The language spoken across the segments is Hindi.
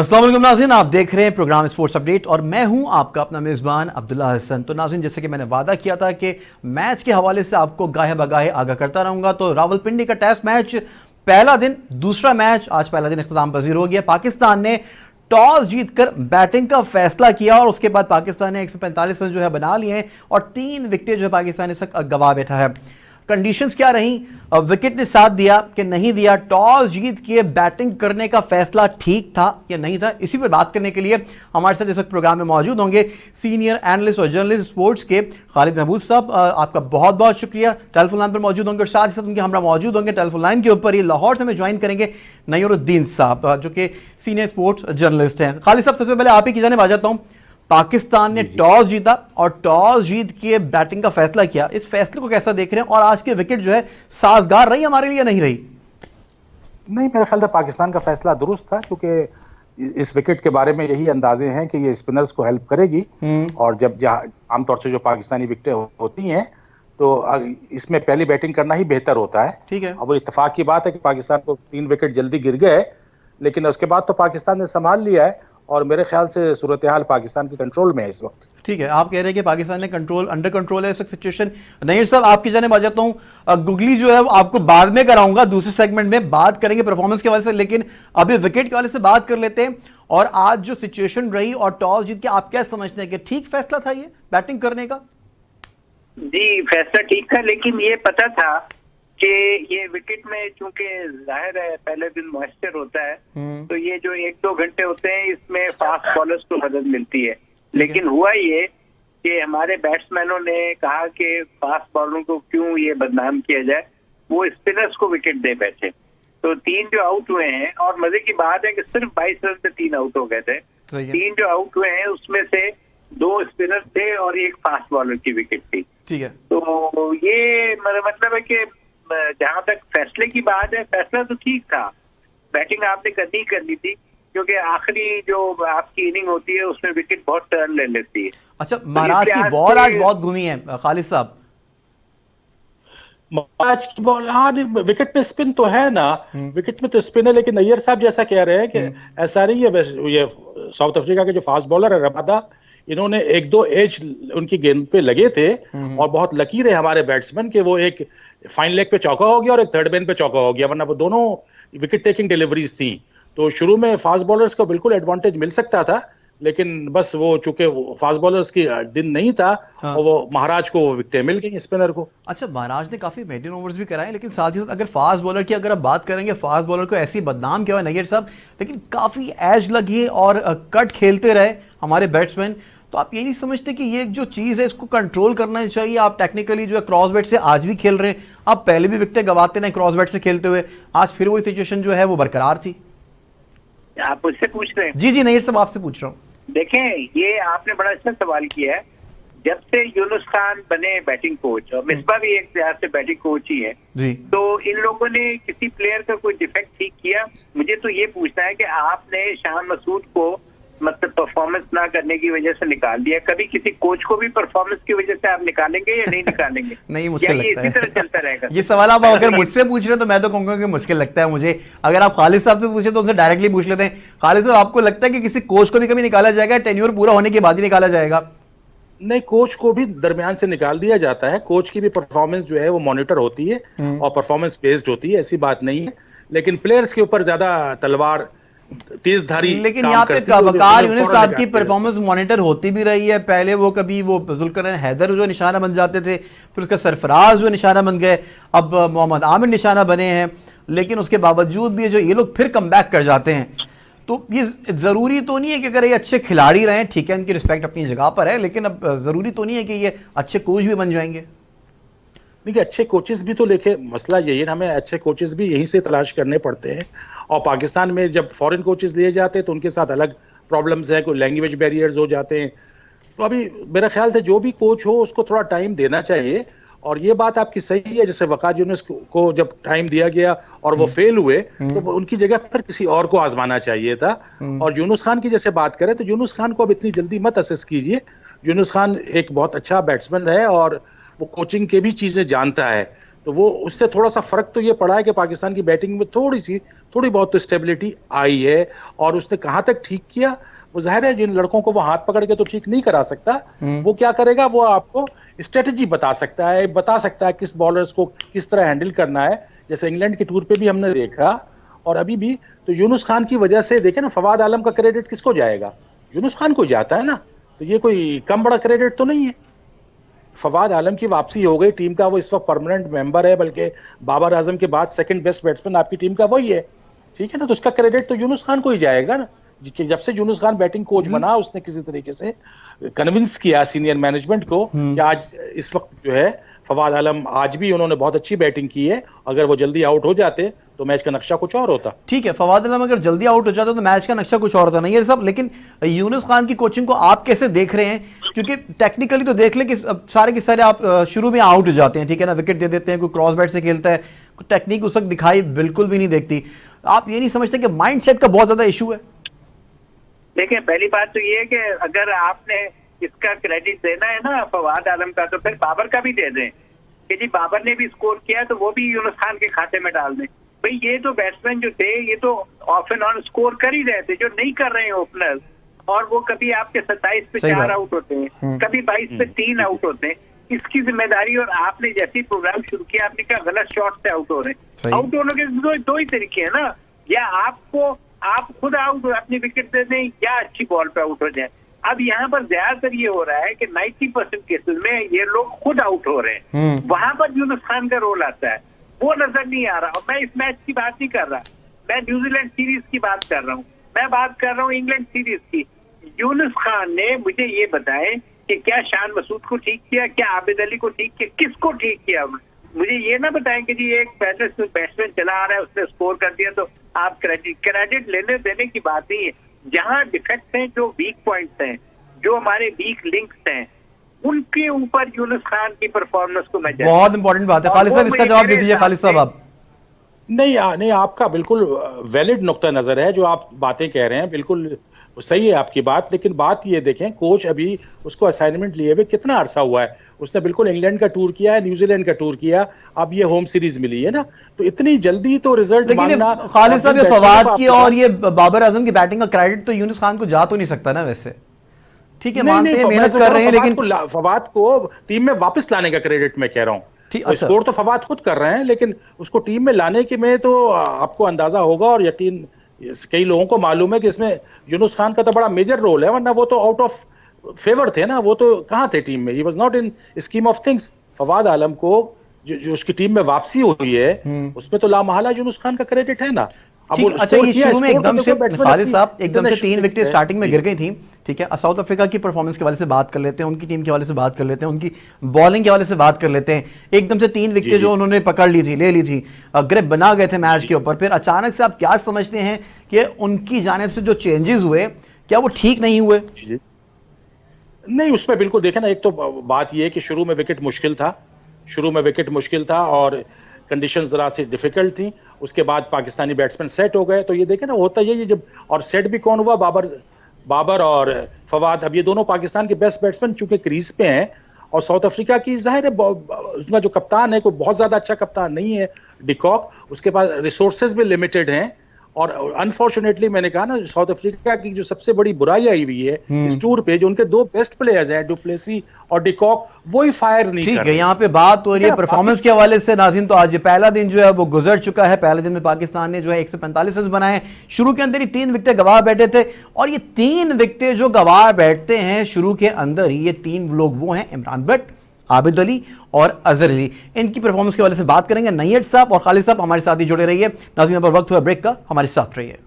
अस्सलाम वालेकुम नाज़रीन, आप देख रहे हैं प्रोग्राम स्पोर्ट्स अपडेट और मैं हूं आपका अपना मेज़बान अब्दुल्ला हसन। तो नाज़रीन, जैसे कि मैंने वादा किया था कि मैच के हवाले से आपको गाहे बगाहे आगाह करता रहूंगा, तो रावलपिंडी का टेस्ट मैच पहला दिन, दूसरा मैच आज पहला दिन इख्तिताम पजीर हो गया। पाकिस्तान ने टॉस जीतकर बैटिंग का फैसला किया और उसके बाद पाकिस्तान ने 145 रन जो है बना लिए हैं और 3 विकेट जो है पाकिस्तान इस वक्त गंवा बैठा है। कंडीशंस क्या रही, विकेट ने साथ दिया कि नहीं दिया, टॉस जीत के बैटिंग करने का फैसला ठीक था या नहीं था, इसी पर बात करने के लिए हमारे साथ इस वक्त प्रोग्राम में मौजूद होंगे सीनियर एनालिस्ट और जर्नलिस्ट स्पोर्ट्स के खालिद महमूद साहब। आपका बहुत बहुत शुक्रिया। टेलीफोन लाइन पर मौजूद होंगे और साथ ही साथ उनके हमरा मौजूद होंगे टेलीफोन लाइन के ऊपर, ये लाहौर से हमें ज्वाइन करेंगे नईरुद्दीन साहब जो कि सीनियर स्पोर्ट्स जर्नलिस्ट हैं। खालिद साहब, सबसे पहले आप ही की जाने आ जाता हूँ। पाकिस्तान ने टॉस जीता और टॉस जीत के बैटिंग का फैसला किया, इस फैसले को कैसा देख रहे हैं और आज के विकेट जो है साजगार रही हमारे लिए, नहीं रही? नहीं, मेरे ख्याल से पाकिस्तान का फैसला दुरुस्त था, क्योंकि इस विकेट के बारे में यही अंदाजे हैं कि ये स्पिनर्स को हेल्प करेगी। और जब आमतौर से जो पाकिस्तानी विकेटें होती हैं तो इसमें पहली बैटिंग करना ही बेहतर होता है। ठीक है, अब वो इत्तेफाक की बात है कि पाकिस्तान को 3 विकेट जल्दी गिर गए, लेकिन उसके बाद तो पाकिस्तान ने संभाल लिया है और मेरे ख्याल से सूरत हाल पाकिस्तान के कंट्रोल में है इस वक्त। ठीक है, आप कह रहे हैं कि पाकिस्तान ने अंडर कंट्रोल है इस वक्त सिचुएशन। नहीं साहब, आपकी जाने आ जाता हूं। गुगली जो है वो आपको बाद में कराऊंगा, दूसरे सेगमेंट में बात करेंगे परफॉर्मेंस के हवाले से, लेकिन अभी विकेट के हवाले से बात कर लेते हैं। और आज जो सिचुएशन रही और टॉस जीत के आप क्या समझते हैं कि ठीक फैसला था ये बैटिंग करने का? जी, फैसला ठीक था, लेकिन ये पता था कि ये विकेट में चूंकि जाहिर है पहले दिन मॉइस्चर होता है, तो ये जो 1-2 घंटे होते हैं इसमें फास्ट बॉलर्स को मदद मिलती है। लेकिन हुआ ये कि हमारे बैट्समैनों ने कहा कि फास्ट बॉलरों को क्यों ये बदनाम किया जाए, वो स्पिनर्स को विकेट दे बैठे। तो 3 जो आउट हुए हैं, और मजे की बात है कि सिर्फ 22 रन से 3 आउट हो गए थे। 3 जो आउट हुए हैं उसमें से 2 स्पिनर थे और 1 फास्ट बॉलर की विकेट थी। ठीक है, तो ये मतलब है कि जहां तक फैसले की बात है, फैसला तो ठीक था। बैटिंग आपने करनी थी, क्योंकि आखिरी जो आपकी इनिंग होती है उसमें विकेट बहुत टर्न ले लेती है। अच्छा, महाराज की बॉल आज बहुत घूमी है खालिद साहब। महाराज की बॉल, हाँ, विकेट पे स्पिन तो है ना, विकेट में तो स्पिन है, लेकिन नैयर साहब जैसा कह रहे हैं कि ऐसा नहीं है। ये साउथ अफ्रीका के जो फास्ट बॉलर है रबादा, इन्होंने 1-2 एज उनकी गेंद पे लगे थे और बहुत लकीर है हमारे बैट्समैन के, वो एक फाइन लेग पे चौका हो गया और एक थर्ड मैन पे चौका हो गया, वरना वो दोनों विकेट टेकिंग डिलीवरीज थी। तो शुरू में फास्ट बॉलर्स को बिल्कुल एडवांटेज मिल सकता था, लेकिन बस वो चूंकि फास्ट बॉलर्स की दिन नहीं था, हाँ, और वो महाराज को विकेटें मिल गई स्पिनर को। अच्छा, महाराज ने काफी मेडियन ओवर्स भी कराए, लेकिन साथ ही साथ अगर फास्ट बॉलर की अगर आप बात करेंगे, फास्ट बॉलर को ऐसी बदनाम किया हुआ नैयर साहब, लेकिन काफी एज लगी और कट खेलते रहे हमारे बैट्समैन। तो आप ये नहीं समझते कि ये जो चीज़ है इसको कंट्रोल करना चाहिए? आप टेक्निकली जो है क्रॉस बैट से आज भी खेल रहे हैं, आप पहले भी विकेटें गवाते हैं क्रॉस बैट से खेलते हुए, आज फिर वही सिचुएशन जो है वो बरकरार थी। आप मुझसे पूछ रहे हैं? जी जी नहीं, सब आपसे पूछ रहा हूँ। देखें, ये आपने बड़ा अच्छा सवाल किया है। जब से यूनुस खान बने बैटिंग कोच, और मिसबा भी एक तरह से बैटिंग कोच ही है जी, तो इन लोगों ने किसी प्लेयर का कोई डिफेक्ट ठीक किया? मुझे तो ये पूछना है कि आपने शान मसूद को मतलब परफॉर्मेंस ना करने की वजह से निकाल दिया, कभी किसी कोच को भी परफॉर्मेंस की वजह से आप निकालेंगे या नहीं निकालेंगे? नहीं, मुश्किल लगता है। इसी तरह चलता रहेगा। ये सवाल आप अगर मुझसे पूछ रहे हैं तो मैं तो कहूंगा कि मुश्किल लगता है मुझे। अगर आप खालिद साहब से पूछे तो उनसे डायरेक्टली पूछ लेते हैं। खालिद साहब, आपको लगता है कि किसी कोच को भी कभी निकाला जाएगा, टेन्योर पूरा होने के बाद ही निकाला जाएगा? नहीं, कोच को भी दरमियान से निकाल दिया जाता है। कोच की भी परफॉर्मेंस जो है वो मॉनिटर होती है और परफॉर्मेंस बेस्ड होती है, ऐसी बात नहीं है। लेकिन प्लेयर्स के ऊपर ज्यादा तलवार तेज धारी, लेकिन यहाँ पे वकार यूनुस साहब की परफॉर्मेंस मॉनिटर होती भी रही है। पहले वो कभी वो जुल्करनैन हैदर जो निशाना बन जाते थे, फिर उसका सरफराज जो निशाना बन गए, अब मोहम्मद आमिर निशाना बने हैं, लेकिन उसके बावजूद भी जो ये लोग फिर कम बैक कर जाते हैं। तो ये जरूरी तो नहीं है कि अगर ये अच्छे खिलाड़ी रहे, ठीक है, इनकी रिस्पेक्ट अपनी जगह पर है, लेकिन अब जरूरी तो नहीं है कि ये अच्छे कोच भी बन जाएंगे। देखिए, अच्छे कोचेस भी तो लेके मसला यही है, हमें अच्छे कोचेस भी यहीं से तलाश करने पड़ते हैं। और पाकिस्तान में जब फॉरेन कोचेस लिए जाते हैं तो उनके साथ अलग प्रॉब्लम्स है, कोई लैंग्वेज बैरियर्स हो जाते हैं। तो अभी मेरा ख्याल से जो भी कोच हो उसको थोड़ा टाइम देना चाहिए। और ये बात आपकी सही है, जैसे वकार यूनुस को जब टाइम दिया गया और वो फेल हुए तो उनकी जगह पर किसी और को आजमाना चाहिए था। और यूनुस खान की जैसे बात करें तो यूनुस खान को अब इतनी जल्दी मत असेस कीजिए। यूनुस खान एक बहुत अच्छा बैट्समैन है और वो कोचिंग के भी चीजें जानता है। तो वो उससे थोड़ा सा फर्क तो ये पड़ा है कि पाकिस्तान की बैटिंग में थोड़ी बहुत तो स्टेबिलिटी आई है। और उसने कहां तक ठीक किया, वो जाहिर है जिन लड़कों को वो हाथ पकड़ के तो ठीक नहीं करा सकता, वो क्या करेगा, वो आपको स्ट्रेटजी बता सकता है किस बॉलर्स को किस तरह हैंडल करना है। जैसे इंग्लैंड के टूर पे भी हमने देखा, और अभी भी तो यूनुस खान की वजह से देखे ना, फवाद आलम का क्रेडिट किसको जाएगा, यूनुस खान को जाता है ना, तो ये कोई कम बड़ा क्रेडिट तो नहीं है। फवाद आलम की वापसी हो गई टीम का, वो इस वक्त परमानेंट मेंबर है, बल्कि बाबर आजम के बाद सेकंड बेस्ट बैट्समैन आपकी टीम का वही है, ठीक है ना, तो उसका क्रेडिट तो यूनुस खान को ही जाएगा ना। जब से यूनुस खान बैटिंग कोच बना, उसने किसी तरीके से कन्विंस किया सीनियर मैनेजमेंट को कि आज इस वक्त जो है फवाद आलम, आज भी उन्होंने बहुत अच्छी बैटिंग की है, अगर वो जल्दी आउट हो जाते तो मैच का नक्शा कुछ और होता। ठीक है, फवाद आलम अगर जल्दी आउट हो जाता तो मैच का नक्शा कुछ और होता, नहीं है सब। लेकिन यूनुस खान की कोचिंग को आप कैसे देख रहे हैं? क्योंकि टेक्निकली तो देख ले कि सारे के सारे आप शुरू में आउट हो जाते हैं, ठीक है ना, विकेट दे देते हैं, कोई क्रॉस बैट से खेलता है, टेक्निक उस वक्त दिखाई बिल्कुल भी नहीं देखती। आप ये नहीं समझते कि माइंड सेट का बहुत ज्यादा इशू है? देखिए, पहली बात तो ये है कि अगर आपने इसका क्रेडिट देना है ना फवाद आलम का, तो फिर बाबर का भी दे दें कि जी बाबर ने भी स्कोर किया, तो वो भी यूनुस खान के खाते में डाल दें। भाई ये तो बैट्समैन जो थे, ये तो ऑफ एंड ऑन स्कोर कर ही रहे थे, जो नहीं कर रहे हैं ओपनर्स। और वो कभी आपके 27 पे 4 आउट होते हैं, कभी 22 पे 3 आउट होते हैं। इसकी जिम्मेदारी, और आपने जैसे ही प्रोग्राम शुरू किया, आपने कहा गलत शॉट से आउट हो रहे हैं। आउट होने के दो ही तरीके हैं ना, या आप खुद आउट अपनी विकेट दे दें, या अच्छी बॉल पे आउट हो जाए। अब यहाँ पर ज्यादातर ये हो रहा है कि 90% केसेस में ये लोग खुद आउट हो रहे हैं, वहां पर यूनुस खान का रोल आता है, वो नजर नहीं आ रहा। और मैं इस मैच की बात नहीं कर रहा, मैं न्यूजीलैंड सीरीज की बात कर रहा हूँ, मैं बात कर रहा हूँ इंग्लैंड सीरीज की। यूनुस खान ने मुझे ये बताएं कि क्या शान मसूद को ठीक किया, क्या आबिद अली को ठीक किया, किसको ठीक किया? मुझे ये ना बताएं कि जी एक बैट्समैन चला आ रहा है, उसने स्कोर कर दिया तो आप क्रेडिट लेने देने की बात नहीं है। जहां डिफेक्ट्स हैं, जो वीक पॉइंट्स हैं, जो हमारे वीक लिंक्स हैं, उनके ऊपर यूनुस खान की परफॉर्मेंस को मैं बहुत इंपॉर्टेंट बात है। खालिद साहब, इसका जवाब दे दीजिए। खालिद साहब, आप नहीं, आपका बिल्कुल वैलिड नुक्ता नजर है, जो आप बातें कह रहे हैं बिल्कुल सही है आपकी बात। लेकिन बात ये देखें, कोच अभी उसको असाइनमेंट लिए हुए कितना अरसा हुआ है, उसने बिल्कुल इंग्लैंड का टूर किया है, न्यूजीलैंड का टूर किया, अब ये होम सीरीज मिली है ना, तो इतनी जल्दी तो रिजल्ट मांगना। खालिद साहब, ये फवाद की और ये बाबर आजम की बैटिंग का क्रेडिट तो यूनुस खान को जा तो नहीं सकता ना वैसे? ठीक है, मानते हैं मेहनत कर रहे हैं, लेकिन फवाद को टीम में वापस लाने का क्रेडिट मैं कह रहा हूँ। स्कोर तो फवाद खुद कर रहे हैं, लेकिन उसको टीम में लाने के में तो आपको अंदाजा होगा और यकीन कई लोगों को मालूम है कि इसमें यूनुस खान का तो बड़ा मेजर रोल है, वरना वो तो आउट ऑफ फेवर थे ना, वो तो कहाँ थे टीम में, he was not in scheme of things. Fawad Alam को जो उसकी टीम में वापसी हुई है, उसमें तो लामहला यूनुस खान का क्रेडिट है ना। अच्छा, ये शुरू में एकदम से खालिद साहब एकदम से 3 विकेटें स्टार्टिंग में गिर गई थी, ठीक है। साउथ अफ्रीका की परफॉर्मेंस के हवाले से बात कर लेते हैं, उनकी टीम के हवाले से बात कर लेते हैं, उनकी बॉलिंग के हवाले से बात कर लेते हैं। एकदम से 3 विकेटें जो उन्होंने पकड़ ली थी, ले ली थी, ग्रिप बना गए थे मैच के ऊपर, फिर अचानक से आप क्या समझते हैं कि उनकी जानिब से जो चेंजेस हुए, क्या वो ठीक नहीं हुए? नहीं, उसमें बिल्कुल देखें ना, एक तो बात यह है कि शुरू में विकेट मुश्किल था और कंडीशन जरा सी डिफिकल्ट थी। उसके बाद पाकिस्तानी बैट्समैन सेट हो गए, तो ये देखें ना, होता ये जब, और सेट भी कौन हुआ, बाबर और फवाद। अब ये दोनों पाकिस्तान के बेस्ट बैट्समैन चूंकि क्रीज पे हैं, और साउथ अफ्रीका की जाहिर है उसका जो कप्तान है कोई बहुत ज्यादा अच्छा कप्तान नहीं है, डिकॉक, उसके पास रिसोर्सेज भी लिमिटेड हैं। और अनफॉर्चुनेटली मैंने कहा ना, साउथ अफ्रीका की जो सबसे बड़ी बुराई आई हुई है इस टूर पे, जो उनके 2 बेस्ट प्लेयर्स हैं, डुप्लेसी और डिकॉक, वो ही फायर नहीं कर रहे। ठीक है, यहाँ पे बात हो रही है परफॉर्मेंस के हवाले से। नाज़रीन, तो आज पहला दिन जो है वो गुजर चुका है। पहले दिन में पाकिस्तान ने जो है 145 रन बनाए। शुरू के अंदर ही 3 विकेटें गंवा बैठे थे, और ये 3 विकेटें जो गंवा बैठते हैं शुरू के अंदर ही, ये 3 लोग वो हैं, इमरान भट्ट, आबिद अली और अजहर अली। इनकी परफॉर्मेंस के हवाले से बात करेंगे। नैयद साहब और खालिद साहब हमारे साथ ही जुड़े रहिए। नाज़रीन, अब वक्त हुआ ब्रेक का, हमारे साथ रहिए।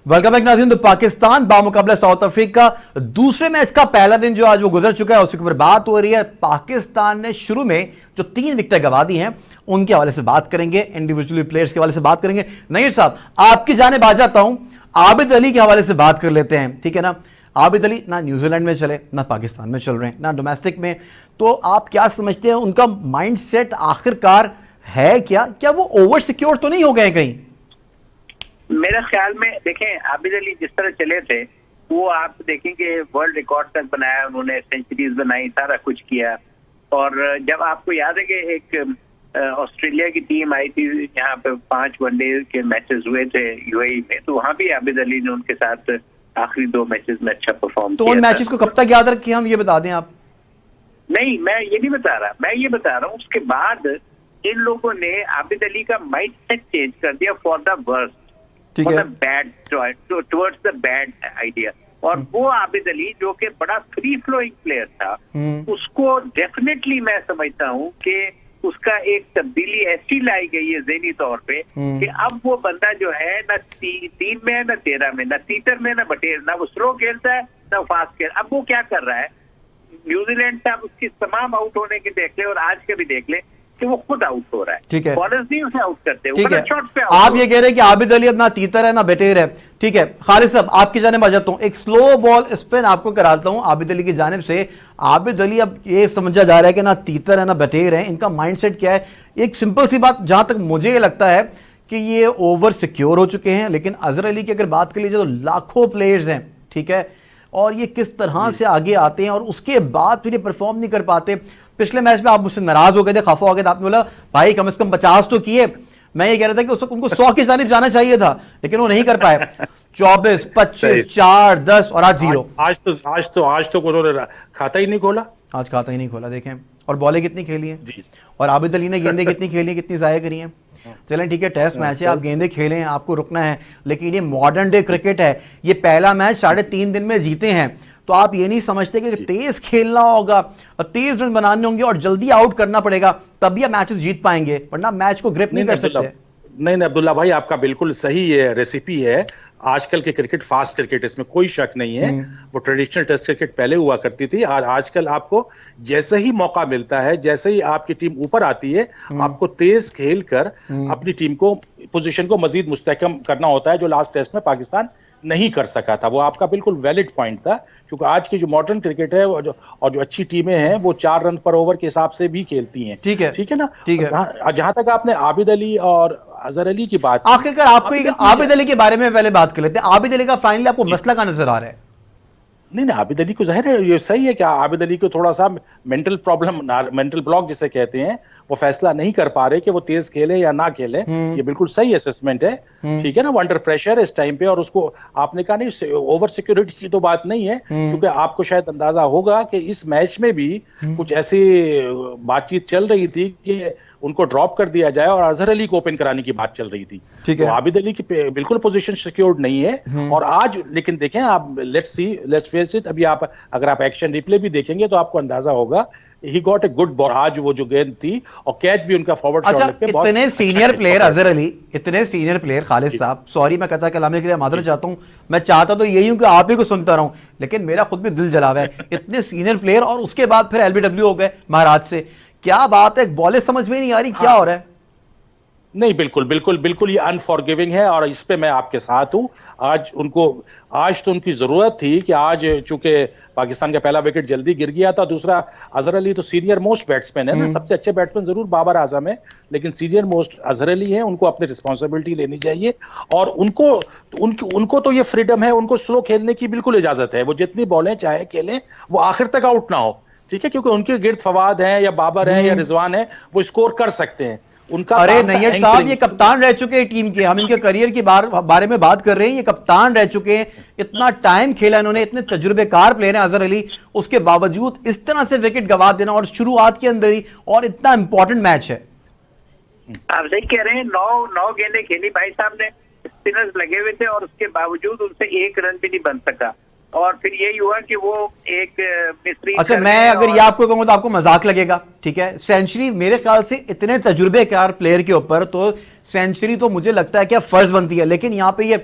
वेलकम बैक नाज़रीन। तो पाकिस्तान बामुकाबला साउथ अफ्रीका, दूसरे मैच का पहला दिन जो आज वो गुजर चुका है, उसके ऊपर बात हो रही है। पाकिस्तान ने शुरू में जो 3 विकेटें गंवा दी हैं, उनके हवाले से बात करेंगे, इंडिविजुअली प्लेयर्स के हवाले से बात करेंगे। नैयद साहब, आपकी जानिब आ जाता हूं, आबिद अली के हवाले से बात कर लेते हैं, ठीक है ना। आबिद अली ना न्यूजीलैंड में चले, ना पाकिस्तान में चल रहे हैं, ना डोमेस्टिक में, तो आप क्या समझते हैं उनका माइंड सेट आखिरकार है क्या? क्या वो ओवर सिक्योर तो नहीं हो गए कहीं? मेरे ख्याल में देखें, आबिद अली जिस तरह चले थे वो आप देखेंगे वर्ल्ड रिकॉर्ड तक बनाया उन्होंने, सेंचुरीज बनाई, सारा कुछ किया। और जब आपको याद है कि एक ऑस्ट्रेलिया की टीम आई थी यहाँ पे 5 वनडे के मैचेस हुए थे यूएई में, तो वहां भी आबिद अली ने उनके साथ आखिरी 2 मैचेस में अच्छा परफॉर्म तो किया। उन मैचेस को कब तक याद रखें हम, ये बता दें आप। नहीं, मैं ये नहीं बता रहा, मैं ये बता रहा हूँ उसके बाद इन लोगों ने आबिद अली का माइंड सेट चेंज कर दिया फॉर द वर्स्ट, ठीक फॉर है, the bad choice, towards the bad idea. और वो आबिद अली जो कि बड़ा फ्री फ्लोइंग प्लेयर था, उसको डेफिनेटली मैं समझता हूँ कि उसका एक तब्दीली ऐसी लाई गई है ज़हनी तौर पे कि अब वो बंदा जो है ना 3 में है, ना 13 में, ना तीतर में, ना बटेर, ना वो स्लो खेलता है, ना फास्ट खेल। अब वो क्या कर रहा है, न्यूजीलैंड से आप उसकी तमाम आउट होने के देख ले और आज के भी देख ले कि वो खुद आउट हो रहा है। ठीक है, बॉलर्स नहीं उसे आउट करते, वो ठीक है। शॉट पे आप ये कह रहे हैं कि आबिद अली अब ना तीतर है ना बटेर है, ठीक है। खालिद साहब आपकी जानिब आ जाता हूं, एक स्लो बॉल स्पिन आपको कराता हूं आबिद अली की जानिब से। आबिद अली अब ये समझा जा रहा है कि ना तीतर है ना बटेर है, इनका माइंडसेट क्या है? एक सिंपल सी बात, जहां तक मुझे ये लगता है कि ये ओवर सिक्योर हो चुके हैं, लेकिन अजहर अली की अगर बात कर लीजिए तो लाखों प्लेयर्स हैं, ठीक है, और ये किस तरह से आगे आते हैं और उसके बाद फिर ये परफॉर्म नहीं कर पाते। पिछले मैच में आप मुझसे नाराज हो गए थे, खफा हो गए थे, आपने बोला भाई कम से कम 50 तो किए। मैं ये कह रहा था कि उस वक्त उनको 100 की जानिब जाना चाहिए था, लेकिन वो नहीं कर पाए। 24, 25, 4, 10 और आज 0। आज तो उन्होंने खाता ही नहीं खोला, आज खाता ही नहीं खोला, देखें। और बॉलें कितनी खेली हैं, जी। और आबिद अली ने गेंदें कितनी खेली हैं, कितनी ज़ाया करी हैं। चलें ठीक है, टेस्ट मैच है, आप गेंदे खेलें, आपको रुकना है, लेकिन ये मॉडर्न डे क्रिकेट है। ये पहला मैच 3.5 दिन में जीते हैं, तो आप ये नहीं समझते कि तेज खेलना होगा, तेज रन बनाने होंगे और जल्दी आउट करना पड़ेगा, तभी आप मैचेस जीत पाएंगे, वरना मैच को ग्रिप नहीं कर सकते। नहीं अब्दुल्ला भाई, आपका बिल्कुल सही ये रेसिपी है। आजकल के क्रिकेट फास्ट क्रिकेट, इसमें कोई शक नहीं है। वो ट्रेडिशनल टेस्ट क्रिकेट पहले हुआ करती थी, और आजकल आपको जैसे ही मौका मिलता है, जैसे ही आपकी टीम ऊपर आती है, आपको तेज खेल कर अपनी टीम को, पोजीशन को मजीद मुस्तहकम करना होता है, जो लास्ट टेस्ट में पाकिस्तान नहीं कर सका था। वो आपका बिल्कुल वैलिड पॉइंट था, क्योंकि आज की जो मॉडर्न क्रिकेट है और जो अच्छी टीमें हैं वो 4 रन पर ओवर के हिसाब से भी खेलती हैं। ठीक है ना, ठीक है। जहां तक आपने आबिद अली और अजहर अली की बात, आखिरकार आपको आबिद अली के बारे में पहले बात कर लेते हैं। आबिद अली का फाइनली आपको मसला का नजर आ रहा है? नहीं आबिद अली को जाहिर है ये सही है कि आबिद अली को थोड़ा सा मेंटल प्रॉब्लम, मेंटल ब्लॉक जिसे कहते हैं, वो फैसला नहीं कर पा रहे कि वो तेज खेले या ना खेले। ये बिल्कुल सही असेसमेंट है, ठीक है ना। वो अंडर प्रेशर इस टाइम पे, और उसको आपने कहा नहीं, ओवर सिक्योरिटी की तो बात नहीं है, क्योंकि आपको शायद अंदाजा होगा कि इस मैच में भी कुछ ऐसी बातचीत चल रही थी कि उनको ड्रॉप कर दिया जाए और अजहर अली को ओपन कराने की बात चल रही थी। तो आबिद अली की बिल्कुल पोजीशन सिक्योर्ड नहीं है। और आज लेकिन देखें आप, लेट्स फेस इट, अभी आप अगर आप एक्शन रिप्ले भी देखेंगे तो आपको अंदाजा होगा, he got a good ball. आज वो जो गेंद थी और कैच भी उनका फॉरवर्ड शॉट पे बहुत। इतने सीनियर प्लेयर अजहर अली, इतने सीनियर प्लेयर, खालिद साहब सॉरी मैं कथा कलामे के लिए मादर चाहता हूं, मैं चाहता तो यही हूं कि आप ही को सुनता रहूं, लेकिन मेरा खुद भी दिल जला हुआ है। इतने सीनियर प्लेयर और उसके बाद फिर एलबीडब्ल्यू हो गए महाराज से, क्या बात है, बॉलें समझ में नहीं आ रही, क्या हो रहा है? नहीं बिल्कुल ये अनफॉरगिविंग है, और इस पे मैं आपके साथ हूं। आज तो उनकी जरूरत थी कि आज, चूंकि पाकिस्तान का पहला विकेट जल्दी गिर गया था, दूसरा अजहर अली तो सीनियर मोस्ट बैट्समैन है ना, सबसे अच्छे बैट्समैन जरूर बाबर आजम है, लेकिन सीनियर मोस्ट अजहर अली है, उनको अपनी रिस्पॉन्सिबिलिटी लेनी चाहिए। और उनको तो ये फ्रीडम है, उनको स्लो खेलने की बिल्कुल इजाजत है, वो जितनी बॉलें चाहे खेलें, वो आखिर तक आउट ना हो, ठीक है, क्योंकि उनके गिर्द फवाद हैं या बाबर हैं या रिजवान है, वो स्कोर कर सकते हैं। उनका अरे नैयर साहब ये कप्तान रह चुके हैं टीम के, हम इनके करियर के बारे में बात कर रहे हैं, ये कप्तान रह चुके हैं, इतना टाइम खेला इन्होंने, इतने तजुर्बेकार प्लेयर हैं अजहर अली, उसके बावजूद इस तरह से विकेट गवा देना और शुरुआत के अंदर ही, और इतना इंपॉर्टेंट मैच है। आप सही कह रहे हैं, 9 गेंदें खेली भाई साहब ने, स्पिनर्स लगे हुए थे और उसके बावजूद उनसे 1 रन भी नहीं बन सका, और फिर यही हुआ कि वो एक मिस्त्री। अच्छा, मैं अगर ये आपको कहूँ तो आपको मजाक लगेगा, ठीक है। सेंचुरी मेरे ख्याल से इतने तजुर्बेकार प्लेयर के ऊपर तो सेंचुरी तो मुझे लगता है कि फर्ज बनती है, लेकिन यहाँ पे ये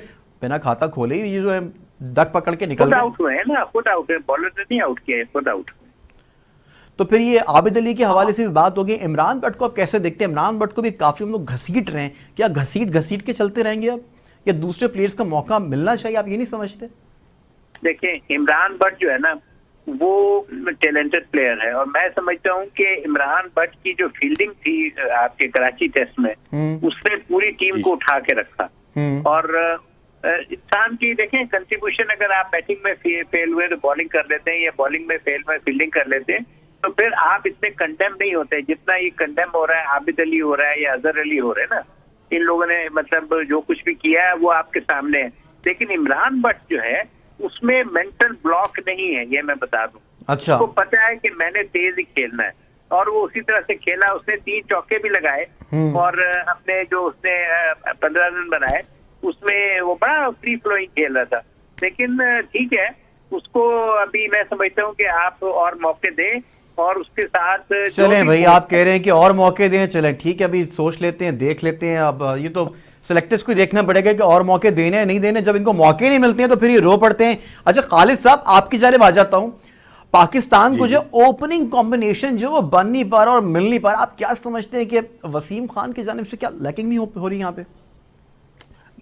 बिना खाता खोले ये जो है डक पकड़ के निकल आउट हुए हैं ना, खुद आउट है, बॉलर ने नहीं आउट किया, खुद आउट। तो फिर ये आबिद अली के हवाले से भी बात होगी। इमरान भट्ट को आप कैसे देखते हैं? इमरान भट्ट को भी काफी हम लोग घसीट रहे हैं, क्या घसीट के चलते रहेंगे अब, या दूसरे प्लेयर्स का मौका मिलना चाहिए, आप ये नहीं समझते? देखिए इमरान भट्ट जो है ना वो टैलेंटेड प्लेयर है, और मैं समझता हूँ कि इमरान भट्ट की जो फील्डिंग थी आपके कराची टेस्ट में, उसने पूरी टीम को उठा के रखा। और इंसान की देखें कंट्रीब्यूशन, अगर आप बैटिंग में फेल हुए तो बॉलिंग कर लेते हैं, या बॉलिंग में फेल हुए फील्डिंग कर लेते हैं, तो फिर आप इतने कंडेम नहीं होते जितना ये कंडेम हो रहा है, आबिद अली हो रहा है या अजहर अली हो रहे हैं ना। इन लोगों ने मतलब जो कुछ भी किया है वो आपके सामने है, लेकिन इमरान भट्ट जो है उसमें मेंटल ब्लॉक नहीं है, ये मैं बता दूं। अच्छा, उसको पता है कि मैंने तेज ही खेलना है, और वो उसी तरह से खेला। उसने 3 चौके भी लगाए, और अपने जो उसने 15 रन बनाए उसमें वो बड़ा फ्री फ्लोइंग खेल रहा था। लेकिन ठीक है, उसको अभी मैं समझता हूँ कि आप और मौके दें, और उसके साथ चलें भाई, आप कह रहे हैं कि और मौके दें, चलें ठीक है, अभी सोच लेते हैं, देख लेते हैं। अब ये तो सिलेक्टर्स को देखना पड़ेगा कि और मौके देने हैं नहीं देने। जब इनको मौके नहीं मिलते हैं तो फिर ये रो पड़ते हैं। अच्छा खालिद साहब, आपकी जानिब आ जाता हूं। पाकिस्तान को जो ओपनिंग कॉम्बिनेशन जो वो बन नहीं पा रहा और मिल नहीं पा रहा, आप क्या समझते हैं कि वसीम खान की जानिब से क्या लैकिंग नहीं हो रही यहाँ पे?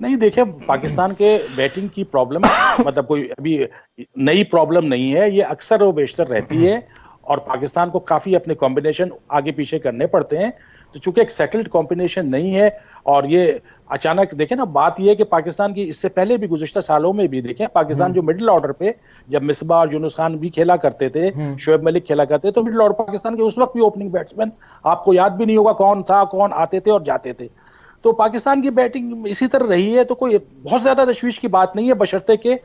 नहीं, देखिए पाकिस्तान के बैटिंग की प्रॉब्लम मतलब कोई अभी नई प्रॉब्लम नहीं है, ये अक्सर वो बेशतर रहती है, और पाकिस्तान को काफी अपने कॉम्बिनेशन आगे पीछे करने पड़ते हैं। तो चूंकि एक सेटल्ड कॉम्बिनेशन नहीं है, और ये अचानक देखें ना, बात ये है कि पाकिस्तान की इससे पहले भी गुज़िश्ता सालों में भी देखें, पाकिस्तान जो मिडिल ऑर्डर पे जब मिसबा और यूनुस खान भी खेला करते थे, शोएब मलिक खेला करते, तो मिडिल ऑर्डर पाकिस्तान के उस वक्त भी ओपनिंग बैट्समैन आपको याद भी नहीं होगा कौन था, कौन आते थे और जाते थे। तो पाकिस्तान की बैटिंग इसी तरह रही है, तो कोई बहुत ज्यादा तशवीश की बात नहीं है, बशर्ते के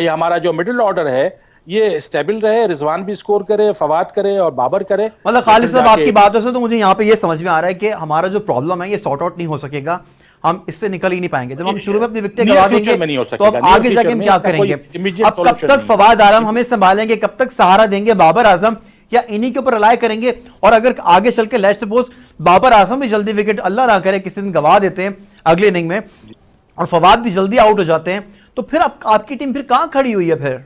हमारा जो मिडिल ऑर्डर है ये स्टेबल रहे, रिजवान भी स्कोर करे, फवाद करे और बाबर करे। मतलब खालिद साहब, आपकी बातों से तो मुझे यहाँ पे ये समझ में आ रहा है कि हमारा जो प्रॉब्लम है ये सॉर्ट आउट नहीं हो सकेगा, हम इससे निकल ही नहीं पाएंगे। जब हम शुरू में अपनी विकेट गवा देंगे तो अब आगे जाके हम क्या करेंगे? अब कब तक फवाद आलम हमें संभालेंगे, कब तक सहारा देंगे बाबर आजम, या इन्हीं के ऊपर रिलाय करेंगे? और अगर आगे चल के लेट्स सपोज बाबर आजम भी जल्दी विकेट अल्लाह ना करे किसी दिन गवा देते हैं अगले इनिंग में, और फवाद भी जल्दी आउट हो जाते हैं, तो फिर आपकी टीम फिर कहां खड़ी हुई है फिर?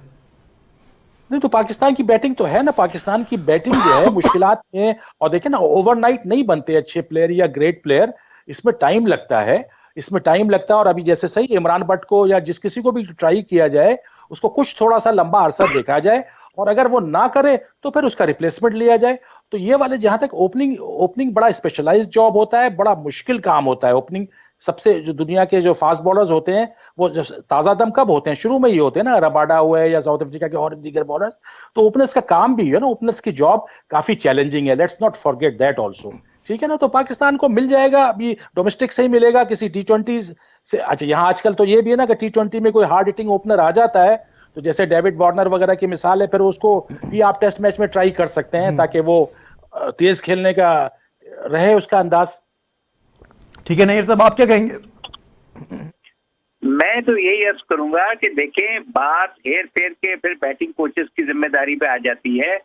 नहीं, तो पाकिस्तान की बैटिंग तो है ना, पाकिस्तान की बैटिंग जो है मुश्किलात में, और देखें ना ओवरनाइट नहीं बनते अच्छे प्लेयर या ग्रेट प्लेयर, इसमें टाइम लगता है, इसमें टाइम लगता है। और अभी जैसे सही इमरान भट्ट को या जिस किसी को भी ट्राई किया जाए, उसको कुछ थोड़ा सा लंबा अरसा देखा जाए, और अगर वो ना करे तो फिर उसका रिप्लेसमेंट लिया जाए। तो ये वाले जहां तक ओपनिंग बड़ा स्पेशलाइज्ड जॉब होता है, बड़ा मुश्किल काम होता है ओपनिंग। सबसे जो दुनिया के जो फास्ट बॉलर्स होते हैं वो ताजा दम कब होते हैं? शुरू में ही होते हैं ना, रबाडा हुए या साउथ अफ्रीका के और दीगर बॉलर्स। तो ओपनर्स का काम भी है ना, ओपनर्स की जॉब काफी चैलेंजिंग है, let's not forget that also. ठीक है ना, तो पाकिस्तान को मिल जाएगा, अभी डोमेस्टिक से ही मिलेगा, किसी T20 से। अच्छा यहाँ आजकल तो ये भी है ना कि T20 में कोई हार्ड हिटिंग ओपनर आ जाता है, तो जैसे डेविड वार्नर वगैरह की मिसाल है, फिर उसको भी आप टेस्ट मैच में ट्राई कर सकते हैं ताकि वो तेज खेलने का रहे उसका अंदाज। ठीक है, नहीं साहब आप क्या कहेंगे? मैं तो यही अर्ज करूंगा कि देखें, बात हेर फेर के फिर बैटिंग कोचेस की जिम्मेदारी पे आ जाती है।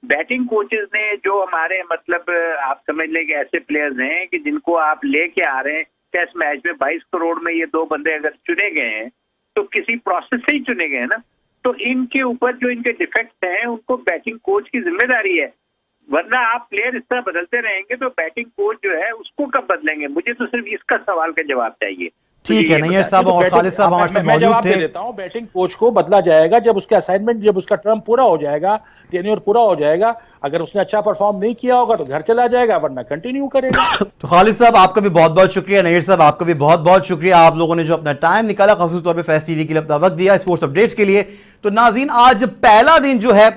बैटिंग कोचेस ने जो हमारे मतलब आप समझ लें कि ऐसे प्लेयर्स हैं कि जिनको आप लेके आ रहे हैं टेस्ट मैच में, 22 करोड़ में ये 2 बंदे अगर चुने गए हैं तो किसी प्रोसेस से ही चुने गए हैं ना, तो इनके ऊपर जो इनके डिफेक्ट्स हैं उनको बैटिंग कोच की जिम्मेदारी है। वरना आप प्लेयर इस तरह बदलते रहेंगे तो बैटिंग कोच जो है उसको कब बदलेंगे? मुझे तो सिर्फ इसका सवाल का जवाब चाहिए। ठीक है, नैयर साहब और खालिद साहब हमारे साथ मौजूद थे। देता हूं, बैटिंग कोच को बदला जाएगा जब उसका असाइनमेंट, जब उसका टर्म पूरा हो जाएगा, टेन्योर पूरा हो जाएगा। अगर उसने अच्छा परफॉर्म नहीं किया होगा तो घर चला जाएगा, वरना कंटिन्यू करेगा। तो खालिद साहब आपका भी बहुत बहुत शुक्रिया, नैयर साहब आपका भी बहुत बहुत शुक्रिया, आप लोगों ने जो अपना टाइम निकाला खास तौर पर फैस टीवी के लिए अपना वक्त दिया स्पोर्ट्स अपडेट्स के लिए। तो नाज़रीन, आज पहला दिन जो है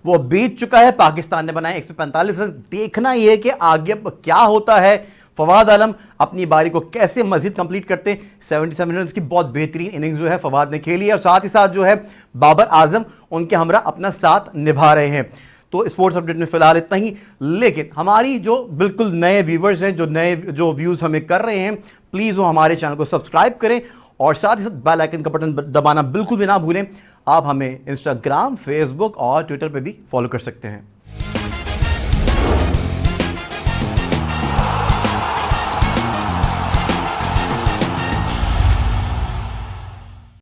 वो बीत चुका है, पाकिस्तान ने बनाए 145 रन। देखना यह है कि आगे क्या होता है, फवाद आलम अपनी बारी को कैसे मजीद कंप्लीट करते हैं। 77 रन की बहुत बेहतरीन इनिंग्स जो है फवाद ने खेली है, और साथ ही साथ जो है बाबर आजम उनके हमरा अपना साथ निभा रहे हैं। तो स्पोर्ट्स अपडेट में फिलहाल इतना ही, लेकिन हमारी जो बिल्कुल नए व्यूवर्स हैं, जो व्यूज़ हमें कर रहे हैं, प्लीज़ वो हमारे चैनल को सब्सक्राइब करें, और साथ ही साथ बेल आइकन का बटन दबाना बिल्कुल भी ना भूलें। आप हमें इंस्टाग्राम, फेसबुक और ट्विटर पे भी फॉलो कर सकते हैं।